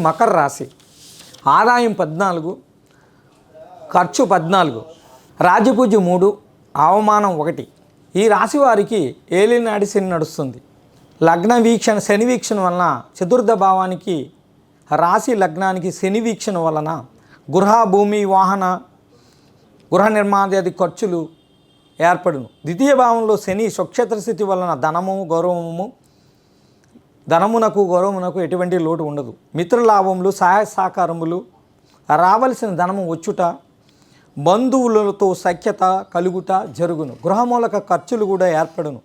మకర రాశి. ఆదాయం 14, ఖర్చు 14, రాజ్యపూజ 3, అవమానం 1. ఈ రాశి వారికి ఏలినాటి శని నడుస్తుంది. లగ్న వీక్షణ, శని వీక్షణ వలన చతుర్థ భావానికి, రాశి లగ్నానికి శని వీక్షణ వలన గృహ, భూమి, వాహన, గృహ నిర్మాణాది ఖర్చులు ఏర్పడును. ద్వితీయ భావంలో శని స్వక్షేత్ర స్థితి వలన ధనమునకు గౌరవమునకు ఎటువంటి లోటు ఉండదు. మిత్రలాభములు, సహాయ సహకారములు, రావలసిన ధనము వచ్చుట, బంధువులతో సఖ్యత కలుగుట జరుగును. గృహమూలక ఖర్చులు కూడా ఏర్పడును.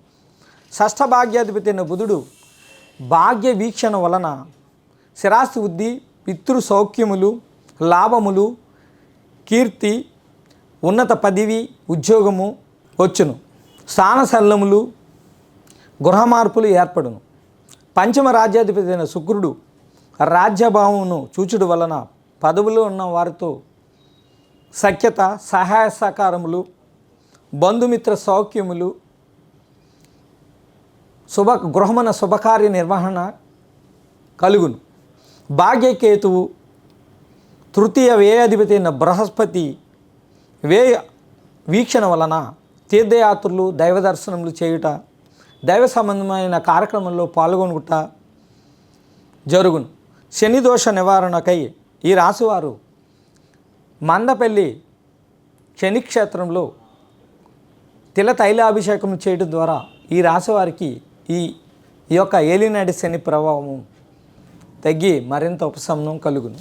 షష్ఠ భాగ్యాధిపతి అయిన బుధుడు భాగ్య వీక్షణ వలన స్థిరాస్తి వృద్ధి, పితృ సౌఖ్యములు, లాభములు, కీర్తి, ఉన్నత పదవి, ఉద్యోగము వచ్చును. స్థానశల్యములు, గృహ మార్పులు ఏర్పడును. పంచమ రాజ్యాధిపతి అయిన శుక్రుడు రాజ్యభావమును చూచుడు వలన పదవులో ఉన్న వారితో సఖ్యత, సహాయ సహకారములు, బంధుమిత్ర సౌఖ్యములు, గృహమున శుభకార్య నిర్వహణ కలుగును. భాగ్యకేతువు తృతీయ వ్యయాధిపతి అయిన బృహస్పతి వ్యయ వీక్షణ వలన తీర్థయాత్రలు, దైవ దర్శనములు చేయుట, దైవ సంబంధమైన కార్యక్రమంలో పాల్గొనుట జరుగును. శని దోష నివారణకై ఈ రాశివారు మందపల్లి శనిక్షేత్రంలో తిల తైలాభిషేకం చేయడం ద్వారా ఈ రాశివారికి ఈ యొక్క ఏలినాటి శని ప్రభావము తగ్గి మరింత ఉపశమనం కలుగును.